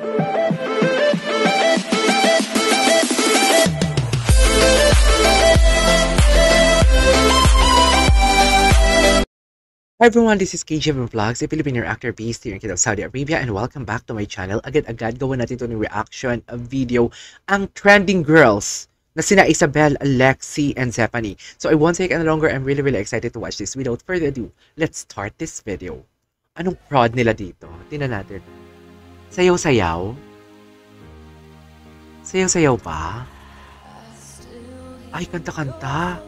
Hi everyone, this is KJM Vlogs, a Filipino actor based here in Kingdom of Saudi Arabia, and welcome back to my channel. Agad-agad gawa natin ito ng reaction video, ang trending girls na sina Isabel, Lexi, and Zephanie. So I won't take any longer. I'm really excited to watch this. Without further ado, let's start this video. Anong prod nila dito? Tingnan natin. Sayaw-sayaw? Sayaw-sayaw pa? Ay, kanta-kanta.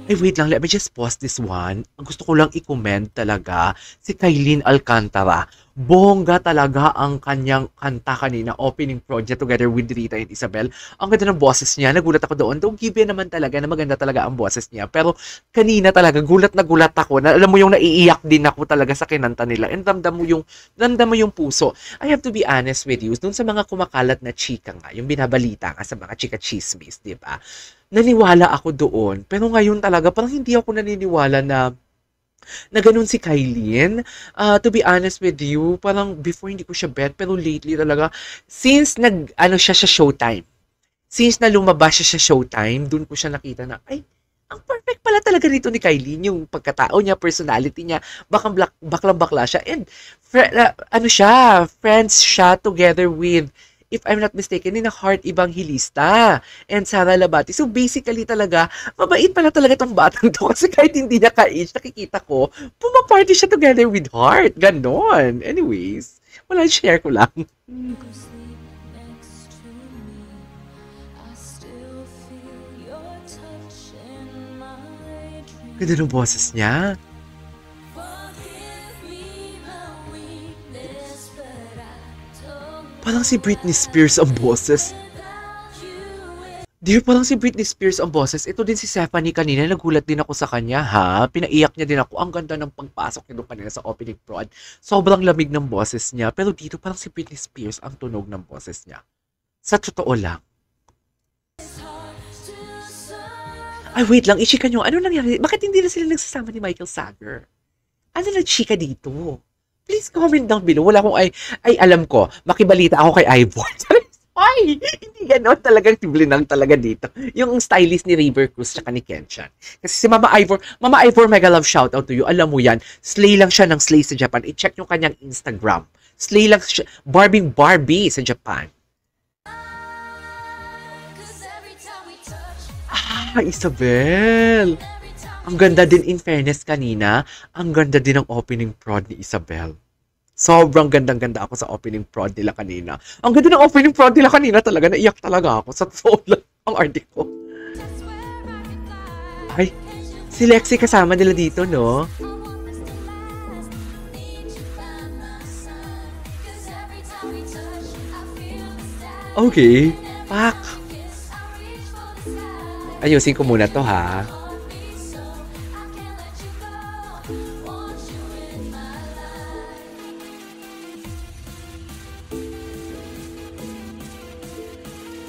Ay, wait lang. Let me just pause this one. Ang gusto ko lang i-comment talaga si Kailin Alcantara. Bongga talaga ang kanyang kanta kanina, opening project together with Rita and Isabel. Ang ganda ng boses niya. Nagulat ako doon. Don't give in naman talaga na maganda talaga ang boses niya. Pero kanina talaga, gulat na gulat ako. Na, alam mo yung naiiyak din ako talaga sa kinanta nila. And ramdam mo yung puso. I have to be honest with you. Doon sa mga kumakalat na chika nga, yung binabalita nga sa mga chika chismis, di ba? Naniwala ako doon. Pero ngayon talaga, parang hindi ako naniniwala na ganun si Kailin. To be honest with you, parang before hindi ko siya bet, pero lately talaga, since siya sa Showtime, since na lumabas siya sa Showtime, doon ko siya nakita na, ay, ang perfect pala talaga nito ni Kailin, yung pagkatao niya, personality niya, baklang-bakla siya, and friends siya together with, if I'm not mistaken, ni na Heart Evangelista and Sara Labati. So basically talaga, mabait pala talaga itong batang to kasi kahit hindi niya ka-age, nakikita ko, pumaparty siya together with Heart. Ganon. Anyways, wala, share ko lang. Ganda ng boses niya. Parang si Britney Spears ang boses. Dear, parang si Britney Spears ang boses. Ito din si Zephanie kanina. Nagulat din ako sa kanya, ha? Pinaiyak niya din ako. Ang ganda ng pagpasok niya doon kanina sa opening prod. Sobrang lamig ng boses niya. Pero dito parang si Britney Spears ang tunog ng boses niya. Sa totoo lang. Ay, wait lang. Ichika nyo. Ano nangyari? Bakit hindi na sila nagsasama ni Michael Sager? Ano na chika dito? Please comment down below. Wala akong ay alam ko, makibalita ako kay Ivor. Ay, hindi gano'n talagang tiblinang talaga dito. Yung stylist ni River Cruz tsaka ni Kenshan. Kasi si Mama Ivor, mega love shoutout to you. Alam mo yan, slay lang siya ng slay sa Japan. I-check yung kanyang Instagram. Slay lang siya, Barbie sa Japan. Ah, Isabel! Ang ganda din, in fairness kanina, ang ganda din ng opening prod ni Isabel. Sobrang gandang-ganda ako sa opening prod nila kanina. Ang ganda ng opening prod nila kanina talaga, naiyak talaga ako. Sa totoo lang ang arte ko. Ay, si Lexi kasama nila dito, no? Okay, pak! Ayusin ko muna to, ha?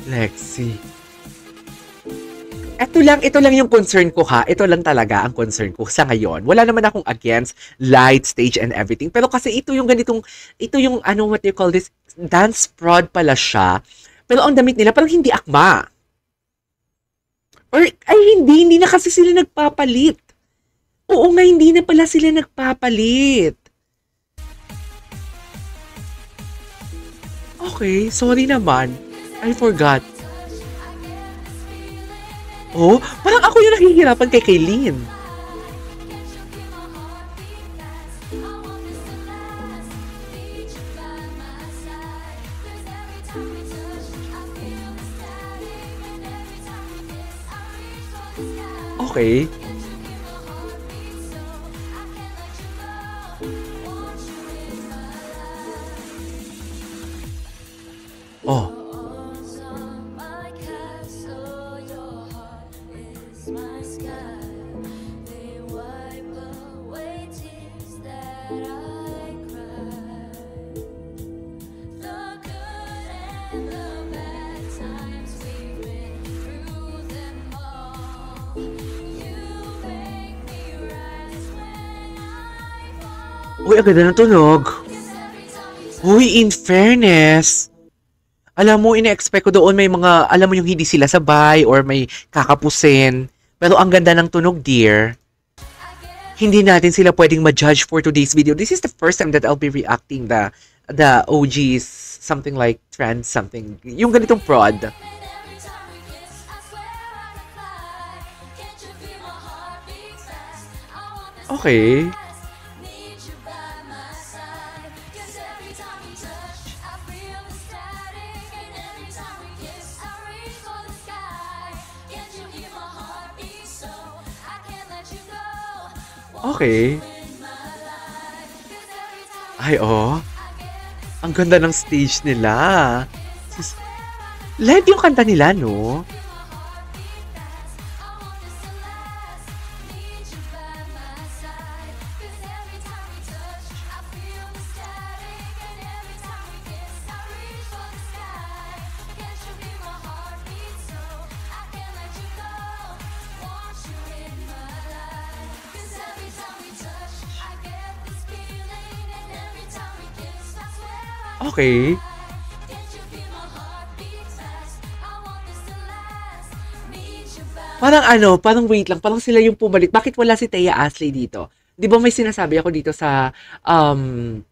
Lexi. Ito lang yung concern ko, ha. Ito lang talaga ang concern ko sa ngayon. Wala naman akong against light, stage, and everything. Pero kasi ito yung what do you call this? Dance prod pala siya. Pero ang damit nila parang hindi akma. Or, ay hindi na kasi sila nagpapalit. Oo nga, hindi na pala sila nagpapalit. Okay, sorry naman. I forgot. Oh, parang ako yung nahihirapan kay Kailin. Okay. Oh. Uy, ang ganda ng tunog. Huy, in fairness, alam mo, ina-expect ko doon may mga, alam mo yung hindi sila sabay or may kakapusin. Pero ang ganda ng tunog, dear. Hindi natin sila pwedeng ma-judge for today's video. This is the first time that I'll be reacting the OGs, something like trans something. Yung ganitong prod. Okay. Okay. Ay, oh. Ang ganda ng stage nila. Live yung kanta nila, no? Okay. Parang ano, parang wait lang, parang sila yung pumalit. Bakit wala si Thea Asley dito? 'Di ba may sinasabi ako dito sa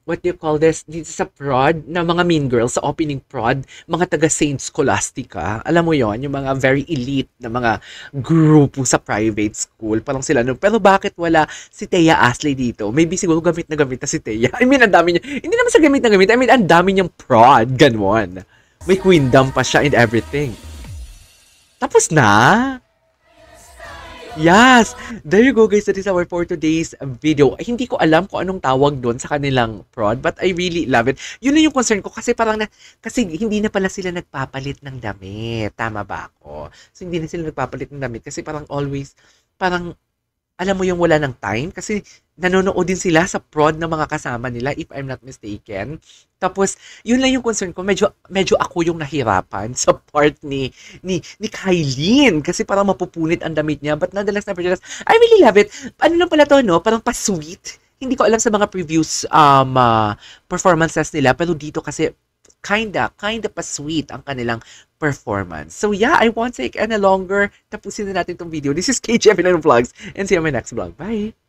what do you call this? Dito sa prod na mga Mean Girls sa opening prod, mga taga Saint Scholastica. Alam mo 'yon, yung mga very elite na mga grupo sa private school. Parang sila no. Pero bakit wala si Thea Asley dito? Maybe siguro gamit na si Thea. I mean, ang dami niya. Hindi naman sa gamit na gamit. I mean, ang dami niyang prod, ganun. May queendom pa siya and everything. Tapos na. Yes! There you go guys, that is our for today's video. Ay, hindi ko alam kung anong tawag doon sa kanilang prod, but I really love it. Yun na yung concern ko kasi parang kasi hindi na pala sila nagpapalit ng damit. Tama ba ako? So hindi na sila nagpapalit ng damit kasi parang always, parang alam mo yung wala ng time kasi nanonood din sila sa prod ng mga kasama nila if I'm not mistaken. Tapos yun lang yung concern ko, medyo ako yung nahirapan sa part ni Kylene kasi parang mapupunit ang damit niya, but nonetheless I really love it. Ano lang pala to, no? Parang pa-sweet. Hindi ko alam sa mga previous performances nila, pero dito kasi kinda pa sweet ang kanilang performance. So yeah, I won't take any longer. Tapusin na natin tong video. This is KJ Vlogs and see you on my next vlog. Bye!